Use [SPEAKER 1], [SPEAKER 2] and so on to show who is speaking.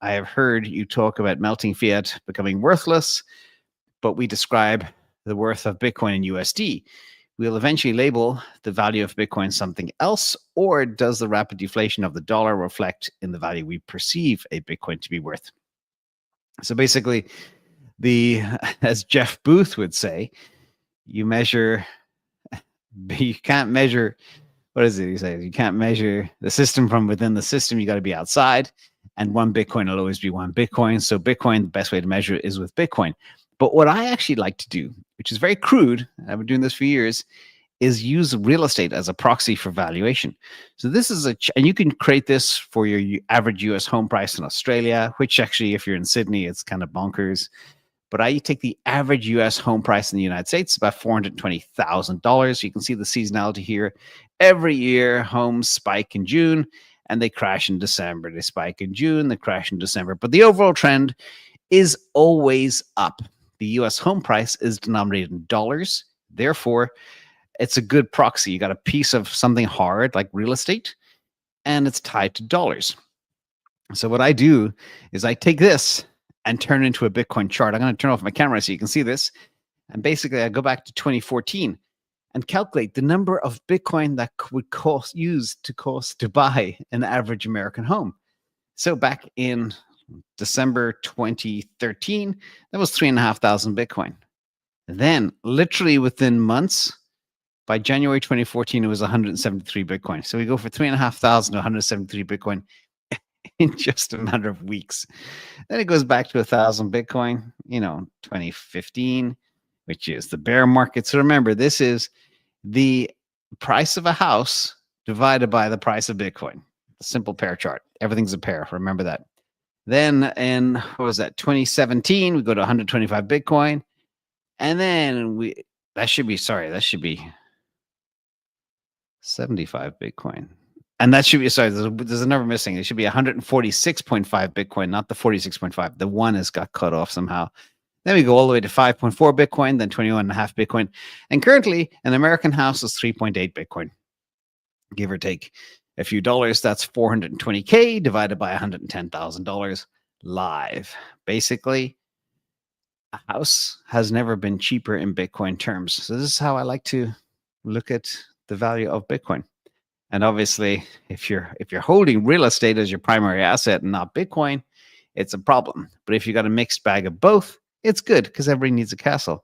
[SPEAKER 1] I have heard you talk about melting fiat becoming worthless, but we describe the worth of Bitcoin in USD. We'll eventually label the value of Bitcoin something else, or does the rapid deflation of the dollar reflect in the value we perceive a Bitcoin to be worth? So basically, as Jeff Booth would say, you can't measure, what is it he says? You can't measure the system from within the system. You got to be outside, and one Bitcoin will always be one Bitcoin. So Bitcoin, the best way to measure it is with Bitcoin. But what I actually like to do, which is very crude, I've been doing this for years, is use real estate as a proxy for valuation. So this is and you can create this for your average US home price in Australia, which actually, if you're in Sydney, it's kind of bonkers. But I take the average US home price in the United States, about $420,000. You can see the seasonality here. Every year, homes spike in June and they crash in December. They spike in June, they crash in December. But the overall trend is always up. The US home price is denominated in dollars. Therefore, it's a good proxy. You got a piece of something hard like real estate, and it's tied to dollars. So what I do is I take this and turn it into a Bitcoin chart. I'm going to turn off my camera so you can see this. And basically, I go back to 2014 and calculate the number of Bitcoin that would cost to buy an average American home. So back in December 2013, that was 3,500 Bitcoin. Then, literally within months, by January 2014, it was 173 Bitcoin. So we go for 3,500 to 173 Bitcoin in just a matter of weeks. Then it goes back to 1,000 Bitcoin, 2015, which is the bear market. So remember, this is the price of a house divided by the price of Bitcoin. A simple pair chart. Everything's a pair. Remember that. Then in, 2017, we go to 125 Bitcoin. And then that should be 75 Bitcoin. And that should be, there's a number missing. It should be 146.5 Bitcoin, not the 46.5. The one has got cut off somehow. Then we go all the way to 5.4 Bitcoin, then 21.5 Bitcoin. And currently, an American house is 3.8 Bitcoin, give or take a few dollars. That's $420K divided by $110,000 live. Basically, a house has never been cheaper in Bitcoin terms. So this is how I like to look at the value of Bitcoin. And obviously, if you're holding real estate as your primary asset and not Bitcoin, it's a problem. But if you got a mixed bag of both, it's good because everybody needs a castle.